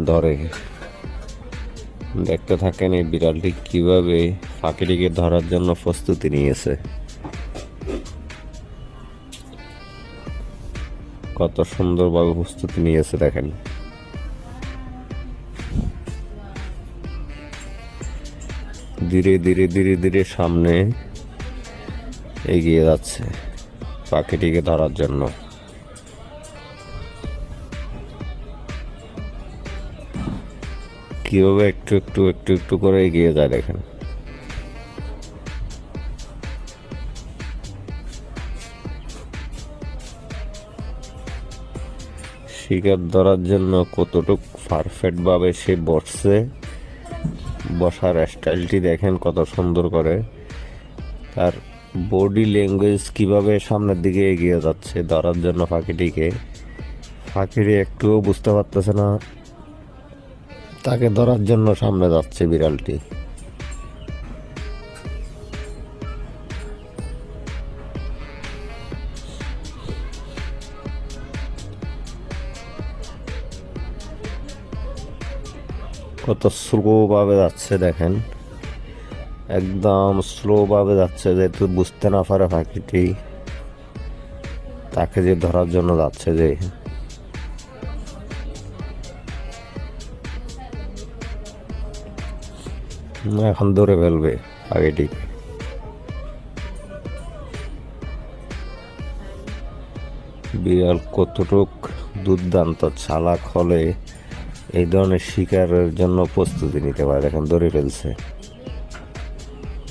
ধরে। দেখতে থাকেন এই বিড়ালটি কিভাবে পাখিটিকে ধরার জন্য প্রস্তুতি নিয়েছে। কত সুন্দরভাবে প্রস্তুতি নিয়েছে দেখেন। ধীরে ধীরে ধীরে ধীরে সামনে এগিয়ে যাচ্ছে পাখিটিকে ধরার জন্য। কিভাবে একটু একটু একটু একটু করে এগিয়ে যায় দেখেন। শিকার ধরার জন্য কতটুক পারফেক্ট ভাবে সে বসছে, বসার স্টাইলটি দেখেন কত সুন্দর করে। তার বডি ল্যাঙ্গুয়েজ কিভাবে সামনের দিকে এগিয়ে যাচ্ছে ধরার জন্য পাখিটিকে। পাখিটি একটুও বুঝতে পারতেছে না তাকে ধরার জন্য সামনে যাচ্ছে বিড়ালটি। কত স্লো ভাবে যাচ্ছে দেখেন, একদম স্লো ভাবে যাচ্ছে, যেহেতু বুঝতে না পারে পাখিটি তাকে যে ধরার জন্য যাচ্ছে। যে এখন ধরে ফেলবে পাখিটি। বিড়াল কতটুক দুর্দান্ত চালাক হলে এই ধরনের শিকারের জন্য প্রস্তুতি নিতে পারে দেখেন, ধরে ফেলছে।